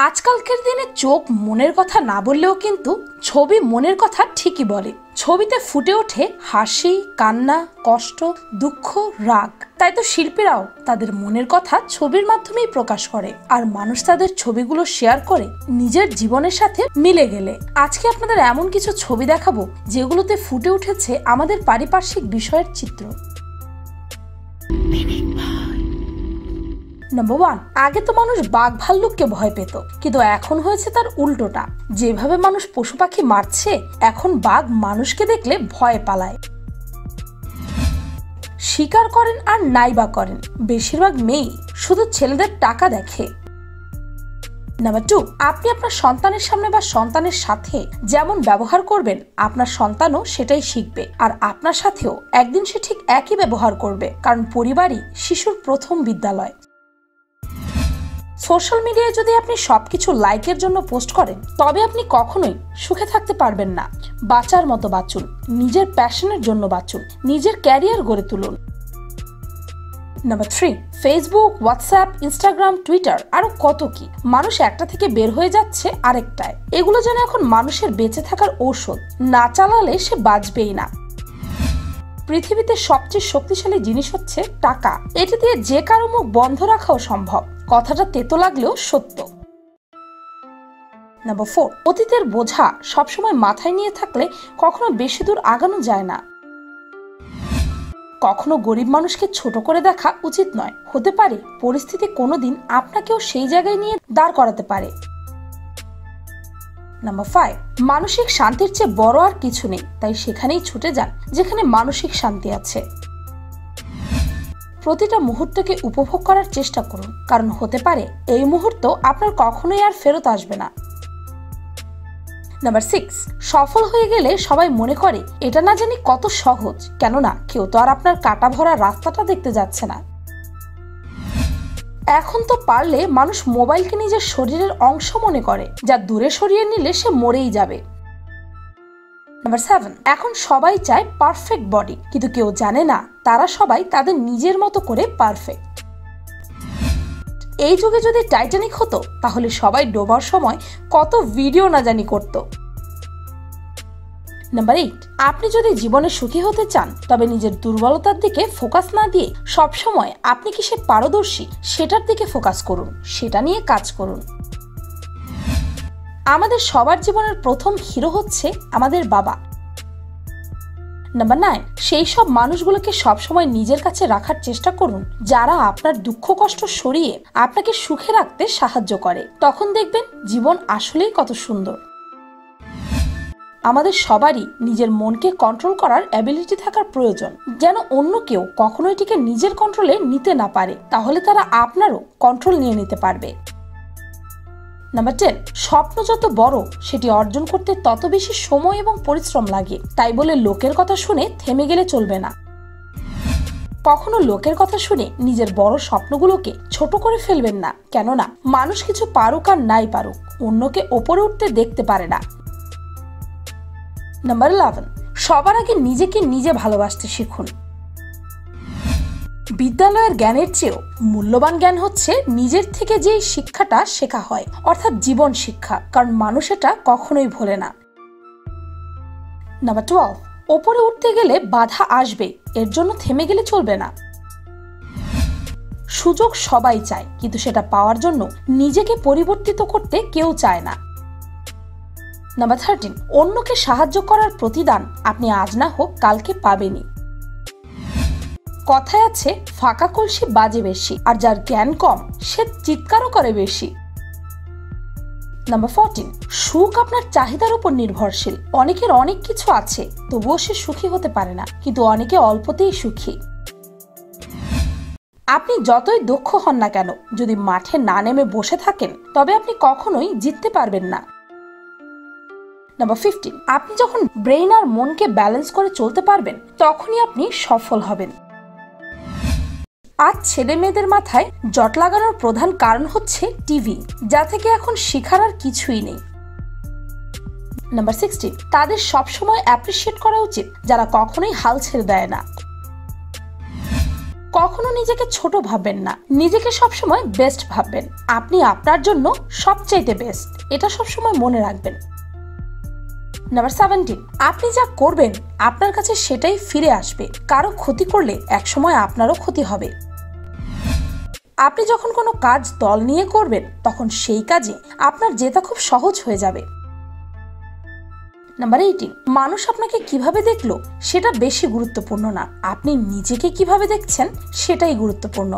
আজকালকার দিনে চোখ মনের কথা না বললেও কিন্তু ছবি মনের কথা ঠিকই বলে। ছবিতে ফুটে ওঠে হাসি, কান্না, কষ্ট, দুঃখ, রাগ। তাই তো শিল্পীরাও তাদের মনের কথা ছবির মাধ্যমেই প্রকাশ করে, আর মানুষ তাদের ছবিগুলো শেয়ার করে নিজের জীবনের সাথে মিলে গেলে। আজকে আপনাদের এমন কিছু ছবি দেখাবো যেগুলোতে ফুটে উঠেছে আমাদের পারিপার্শ্বিক বিষয়ের চিত্র। নাম্বার 1, আগে তো মানুষ বাঘ ভাল্লুককে ভয় পেত, কিন্তু এখন হয়েছে তার উল্টোটা। যেভাবে মানুষ পশু পাখি মারছে, এখন বাঘ মানুষকে দেখলে ভয় পালায়। শিকার করেন আর নাইবা করেন, বেশিরভাগ মেয়েই শুধু ছেলেদের টাকা দেখে। নাম্বার 2, আপনি আপনার সন্তানের সামনে বা সন্তানের সাথে যেমন ব্যবহার করবেন, আপনার সন্তানও সেটাই শিখবে, আর আপনার সাথেও একদিন সে ঠিক একই ব্যবহার করবে, কারণ পরিবারই শিশুর প্রথম বিদ্যালয়। সোশ্যাল মিডিয়ায় যদি আপনি সবকিছু লাইকের জন্য পোস্ট করেন, তবে আপনি কখনোই সুখে থাকতে পারবেন না। বাঁচার মতো বাঁচুন, নিজের প্যাশনের জন্য বাঁচুন, নিজের ক্যারিয়ার গড়ে তুলুন। Number 3, Facebook, WhatsApp, Instagram, Twitter আরো কত কি। মানুষ একটা থেকে বের হয়ে যাচ্ছে আরেকটায়। এগুলো যেন এখন মানুষের বেঁচে থাকার ঔষধ, না চালালে সে বাঁচবেই না। পৃথিবীতে সবচেয়ে শক্তিশালী জিনিস হচ্ছে টাকা। এটি দিয়ে যে কারো মুখ বন্ধ রাখাও সম্ভব। কথাটা তেতো লাগলেও সত্য। নাম্বার 4, অতীতের বোঝা সবসময় মাথায় নিয়ে থাকলে কখনো বেশি দূর আগানো যায় না। কখনো গরিব মানুষকে ছোট করে দেখা উচিত নয়। হতে পারে পরিস্থিতি কোনোদিন আপনাকেও সেই জায়গায় নিয়ে দাঁড় করাতে পারে। নাম্বার 5, মানসিক শান্তির চেয়ে বড় আর কিছু নেই, তাই সেখানেই ছুটে যান যেখানে মানসিক শান্তি আছে। প্রতিটা মুহূর্তকে উপভোগ করার চেষ্টা করুন, কারণ হতে পারে এই মুহূর্ত আপনার কখনোই আর ফেরত আসবে না। নাম্বার 6, সফল হয়ে গেলে সবাই মনে করে এটা না জানি কত সহজ, কেননা কেউ তো আর আপনার কাটা ভরা রাস্তাটা দেখতে যাচ্ছে না। এখন তো পারলে মানুষ মোবাইলকে নিজের শরীরের অংশ মনে করে, যা দূরে সরিয়ে নিলে সে মরেই যাবে। নাম্বার 7, এখন সবাই চায় পারফেক্ট বডি, কিন্তু কেউ জানে না তারা সবাই তাদের নিজের মতো করে পারফেক্ট। এই যুগে যদি টাইটানিক হতো, তাহলে সবাই ডোবার সময় কত ভিডিও না জানি করত। নাম্বার 8, আপনি যদি জীবনে সুখী হতে চান, তবে নিজের দুর্বলতার দিকে ফোকাস না দিয়ে সবসময় আপনি কিসে পারদর্শী সেটার দিকে ফোকাস করুন, সেটা নিয়ে কাজ করুন। আমাদের সবার জীবনের প্রথম হিরো হচ্ছে আমাদের বাবা। নাম্বার 9, সেই সব মানুষগুলোকে সবসময় নিজের কাছে রাখার চেষ্টা করুন যারা আপনার দুঃখ কষ্ট সরিয়ে আপনাকে সুখে রাখতে সাহায্য করে। তখন দেখবেন জীবন আসলেই কত সুন্দর। আমাদের সবারই নিজের মনকে কন্ট্রোল করার অ্যাবিলিটি থাকার প্রয়োজন, যেন অন্য কেউ কখনো এটিকে নিজের কন্ট্রোলে নিতে না পারে, তাহলে তারা আপনারও কন্ট্রোল নিয়ে নিতে পারবে। নাম্বার 10, স্বপ্ন যত বড়, সেটি অর্জন করতে তত বেশি সময় এবং পরিশ্রম লাগে। তাই বলে লোকের কথা শুনে থেমে গেলে চলবে না। কখনো লোকের কথা শুনে নিজের বড় স্বপ্নগুলোকে ছোট করে ফেলবেন না, কেননা মানুষ কিছু পারুক আর নাই পারুক, অন্যকে ওপরে উঠতে দেখতে পারে না। নাম্বার 11, সবার আগে নিজেকে নিজে ভালোবাসতে শিখুন। বিদ্যালয়ের জ্ঞানের চেয়েও মূল্যবান জ্ঞান হচ্ছে নিজের থেকে যেই শিক্ষাটা শেখা হয়, অর্থাৎ জীবন শিক্ষা, কারণ মানুষ এটা কখনোই ভোলে না। নাম্বার 12, ওপরে উঠতে গেলে বাধা আসবে, এর জন্য থেমে গেলে চলবে না। সুযোগ সবাই চায়, কিন্তু সেটা পাওয়ার জন্য নিজেকে পরিবর্তিত করতে কেউ চায় না। নাম্বার 13, অন্যকে সাহায্য করার প্রতিদান আপনি আজ না হোক কালকে পাবেনই। কথায় আছে ফাঁকা কলসি বাজে বেশি, আর যার জ্ঞান কম সে চিৎকারও করে বেশি। নাম্বার 14, সুখ আপনার চাহিদার উপর নির্ভরশীল। অনেকের অনেক কিছু আছে, তবুও সে সুখী হতে পারে না, কিন্তু অনেকে অল্পতেই সুখী। আপনি যতই দক্ষ হন না কেন, যদি মাঠে না নেমে বসে থাকেন, তবে আপনি কখনোই জিততে পারবেন না। নাম্বার 15, আপনি যখন ব্রেইন আর মনকে ব্যালেন্স করে চলতে পারবেন, তখনই আপনি সফল হবেন। আজ ছেলে মেয়েদের মাথায় জট লাগানোর প্রধান কারণ হচ্ছে টিভি, যা থেকে এখন শেখার আর কিছুই নেই। নাম্বার 16, তাদের সবসময় অ্যাপ্রিশিয়েট করা উচিত যারা কখনোই হাল ছেড়ে দেয় না। কখনো নিজেকে ছোট ভাববেন না, নিজেকে সবসময় বেস্ট ভাববেন। আপনি আপনার জন্য সবচাইতে বেস্ট, এটা সবসময় মনে রাখবেন। নাম্বার 17, আপনি যা করবেন আপনার কাছে সেটাই ফিরে আসবে। কারো ক্ষতি করলে একসময় আপনারও ক্ষতি হবে। আপনি যখন কোনো কাজ দল নিয়ে করবেন তখন সেই কাজে আপনার জেতা খুব সহজ হয়ে যাবে। নাম্বার 18, মানুষ আপনাকে কিভাবে দেখলো সেটা বেশি গুরুত্বপূর্ণ না, আপনি নিজেকে কিভাবে দেখছেন সেটাই গুরুত্বপূর্ণ।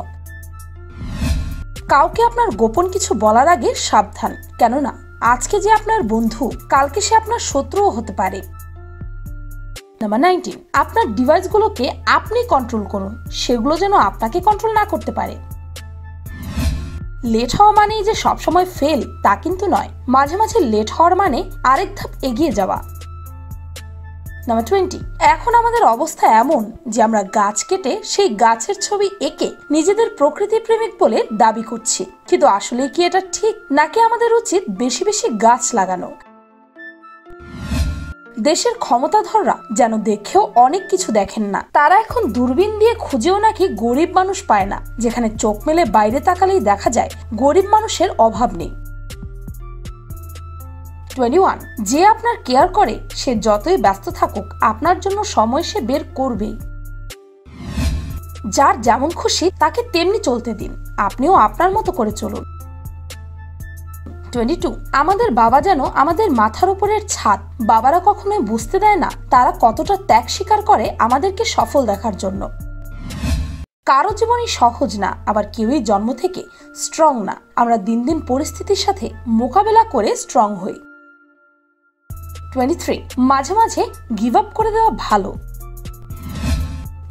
কাউকে আপনার গোপন কিছু বলার আগে সাবধান, কেননা আজকে যে আপনার বন্ধু কালকে সে আপনার শত্রুও হতে পারে। নাম্বার 19, আপনার ডিভাইসগুলোকে আপনি কন্ট্রোল করুন, সেগুলো যেন আপনাকে কন্ট্রোল না করতে পারে। লেট হওয়া মানেই যে সবসময় ফেল তা কিন্তু নয়, মাঝে মাঝে লেট হওয়ার মানে আরেক ধাপ এগিয়ে যাওয়া। নাম্বার 20, এখন আমাদের অবস্থা এমন যে আমরা গাছ কেটে সেই গাছের ছবি এঁকে নিজেদের প্রকৃতি প্রেমিক বলে দাবি করছি, কিন্তু আসলে কি এটা ঠিক, নাকি আমাদের উচিত বেশি বেশি গাছ লাগানো? দেশের ক্ষমতাধররা যেন দেখেও অনেক কিছু দেখেন না, তারা এখন দূরবীন দিয়ে খুঁজেও নাকি গরিব মানুষ পায় না, যেখানে চোখ মেলে বাইরে তাকালেই দেখা যায় গরিব মানুষের অভাব নেই। 21, যে আপনার কেয়ার করে সে যতই ব্যস্ত থাকুক আপনার জন্য সময় সে বের করবেই। যার যেমন খুশি তাকে তেমনি চলতে দিন, আপনিও আপনার মতো করে চলুন। 22, আমাদের বাবা যেন আমাদের মাথার উপরের ছাদ। বাবারা কখনোই বুঝতে দেয় না তারা কতটা ত্যাগ স্বীকার করে আমাদেরকে সফল দেখার জন্য। কারো জীবনই সহজ না, আবার কেউই জন্ম থেকে স্ট্রং না, আমরা দিন দিন পরিস্থিতির সাথে মোকাবেলা করে স্ট্রং হই। 23, মাঝে মাঝে গিভ আপ করে দেওয়া ভালো।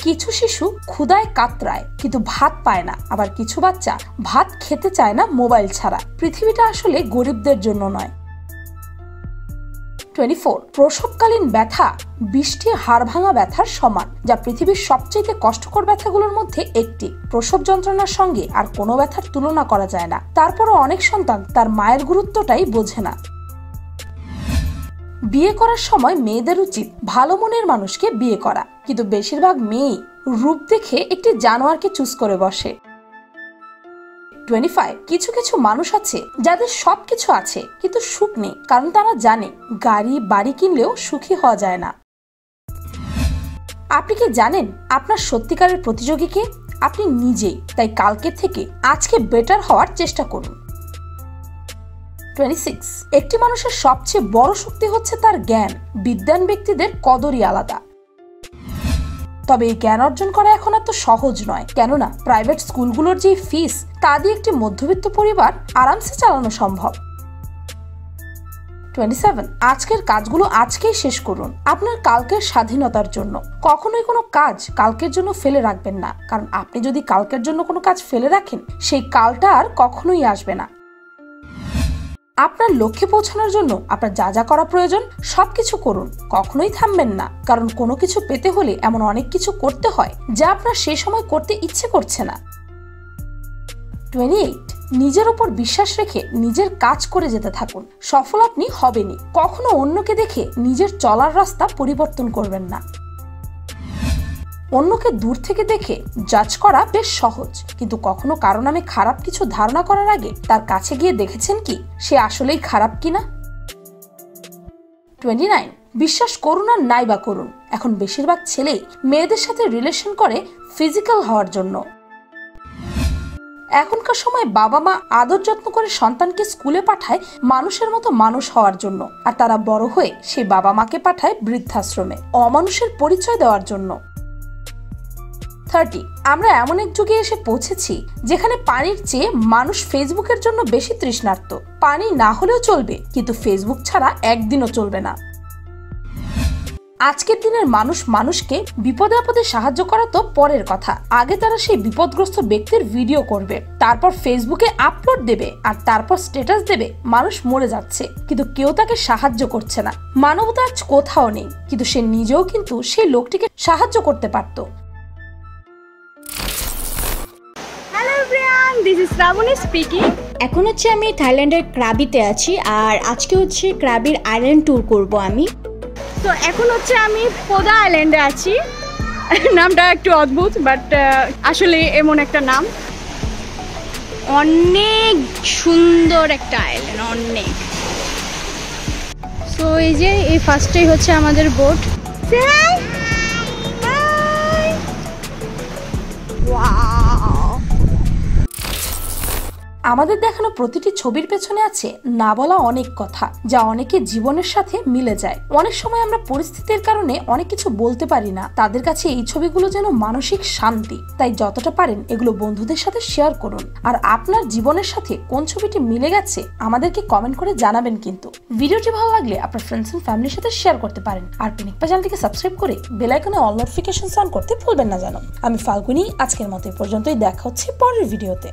কিছু শিশু ক্ষুধায় কাতরায় কিন্তু ভাত পায় না, আবার কিছু বাচ্চা ভাত খেতে চায় না মোবাইল ছাড়া। পৃথিবীটা আসলে গরিবদের জন্য নয়। 24, প্রসবকালীন ব্যথা 20টি হাড় ভাঙা ব্যথার সমান, যা পৃথিবীর সবচেয়ে কষ্টকর ব্যথাগুলোর মধ্যে একটি। প্রসব যন্ত্রণার সঙ্গে আর কোনো ব্যথার তুলনা করা যায় না, তারপরও অনেক সন্তান তার মায়ের গুরুত্বটাই বোঝে না। বিয়ে করার সময় মেয়েদের উচিত ভালো মনের মানুষকে বিয়ে করা, কিন্তু বেশিরভাগ মেয়ে রূপ দেখে একটি জানোয়ারকে চুজ করে বসে। 25, কিছু কিছু মানুষ আছে যাদের সবকিছু আছে কিন্তু সুখ নেই, কারণ তারা জানে গাড়ি বাড়ি কিনলেও সুখী হওয়া যায় না। আপনি কি জানেন আপনার সত্যিকারের প্রতিযোগীকে? আপনি নিজেই। তাই কালকে থেকে আজকে বেটার হওয়ার চেষ্টা করুন। 26, একটি মানুষের সবচেয়ে বড় শক্তি হচ্ছে তার জ্ঞান। বিদ্বান ব্যক্তিদের কদরই আলাদা। তবে এই জ্ঞান অর্জন করা এখন এত সহজ নয়, কেননা প্রাইভেট স্কুলগুলোর যে ফিস তা দিয়ে একটি মধ্যবিত্ত পরিবার আরামসে চালানো সম্ভব। 27, আজকের কাজগুলো আজকেই শেষ করুন আপনার কালকের স্বাধীনতার জন্য। কখনোই কোনো কাজ কালকের জন্য ফেলে রাখবেন না, কারণ আপনি যদি কালকের জন্য কোনো কাজ ফেলে রাখেন সেই কালটা আর কখনোই আসবে না। আপনার লক্ষ্যে পৌঁছানোর জন্য আপনার যা যা করা প্রয়োজন সবকিছু করুন, কখনোই থামবেন না, কারণ কোনো কিছু পেতে হলে এমন অনেক কিছু করতে হয় যা আপনার সেই সময় করতে ইচ্ছে করছে না। 28, নিজের উপর বিশ্বাস রেখে নিজের কাজ করে যেতে থাকুন, সফল আপনি হবেনই। কখনো অন্যকে দেখে নিজের চলার রাস্তা পরিবর্তন করবেন না। অন্যকে দূর থেকে দেখে জাজ করা বেশ সহজ, কিন্তু কখনো কারো নামে খারাপ কিছু ধারণা করার আগে তার কাছে গিয়ে দেখেছেন কি সে আসলেই খারাপ কিনা। 29, বিশ্বাস করুন আর নাই বা করুন, এখন বেশিরভাগ ছেলেই মেয়েদের সাথে রিলেশন করে ফিজিক্যাল হওয়ার জন্য। এখনকার সময় বাবা মা আদর যত্ন করে সন্তানকে স্কুলে পাঠায় মানুষের মতো মানুষ হওয়ার জন্য, আর তারা বড় হয়ে সেই বাবা মাকে পাঠায় বৃদ্ধাশ্রমে অমানুষের পরিচয় দেওয়ার জন্য। 30, আমরা এমন এক যুগে এসে পৌঁছেছি যেখানে পানির চেয়ে মানুষ ফেসবুকের জন্য বেশি তৃষ্ণার্ত। পানি না হলেও চলবে, কিন্তু ফেসবুক ছাড়া একদিনও চলবে না। আজকের দিনের মানুষ মানুষকে বিপদে আপদে সাহায্য করা তো পরের কথা, আগে তারা সেই বিপদগ্রস্ত ব্যক্তির ভিডিও করবে, তারপর ফেসবুকে আপলোড দেবে, আর তারপর স্ট্যাটাস দেবে মানুষ মরে যাচ্ছে, কিন্তু কেউ তাকে সাহায্য করছে না। মানবতা আজ কোথাও নেই, কিন্তু সে নিজেও কিন্তু সেই লোকটিকে সাহায্য করতে পারত। This is Srabani speaking. এখন হচ্ছে আমি থাইল্যান্ডের ক্রাবিতে আছি, আর আজকে হচ্ছে ক্রাবির আইল্যান্ড ট্যুর করব আমি। তো এখন হচ্ছে আমি পোদা আইল্যান্ডে আছি। নামটা একটু অদ্ভুত, বাট আসলে এমন একটা নাম। অনেক সুন্দর একটা আইল্যান্ড, অনেক। তো এই যে এই ফার্স্টেই হচ্ছে আমাদের বোট। আমাদের দেখানো প্রতিটি ছবির পেছনে আছে না বলা অনেক কথা, যা অনেকের জীবনের সাথে মিলে যায়। অনেক সময় আমরা পরিস্থিতির কারণে অনেক কিছু বলতে পারি না, তাদের কাছে এই ছবিগুলো যেন মানসিক শান্তি। তাই যতটা পারেন এগুলো বন্ধুদের সাথে শেয়ার করুন। আর আপনার জীবনের সাথে কোন ছবিটি মিলে গেছে আমাদেরকে কমেন্ট করে জানাবেন। কিন্তু ভিডিওটি ভালো লাগলে আপনার ফ্রেন্ডস এন্ড ফ্যামিলির সাথে শেয়ার করতে পারেন। আর পিনিকপা চ্যানেলটিকে সাবস্ক্রাইব করে বেল আইকনে অল নোটিফিকেশন অন করতে ভুলবেন না যেন। আমি ফাল্গুনি, আজকের মতো এই পর্যন্তই। দেখা হচ্ছে পরের ভিডিওতে।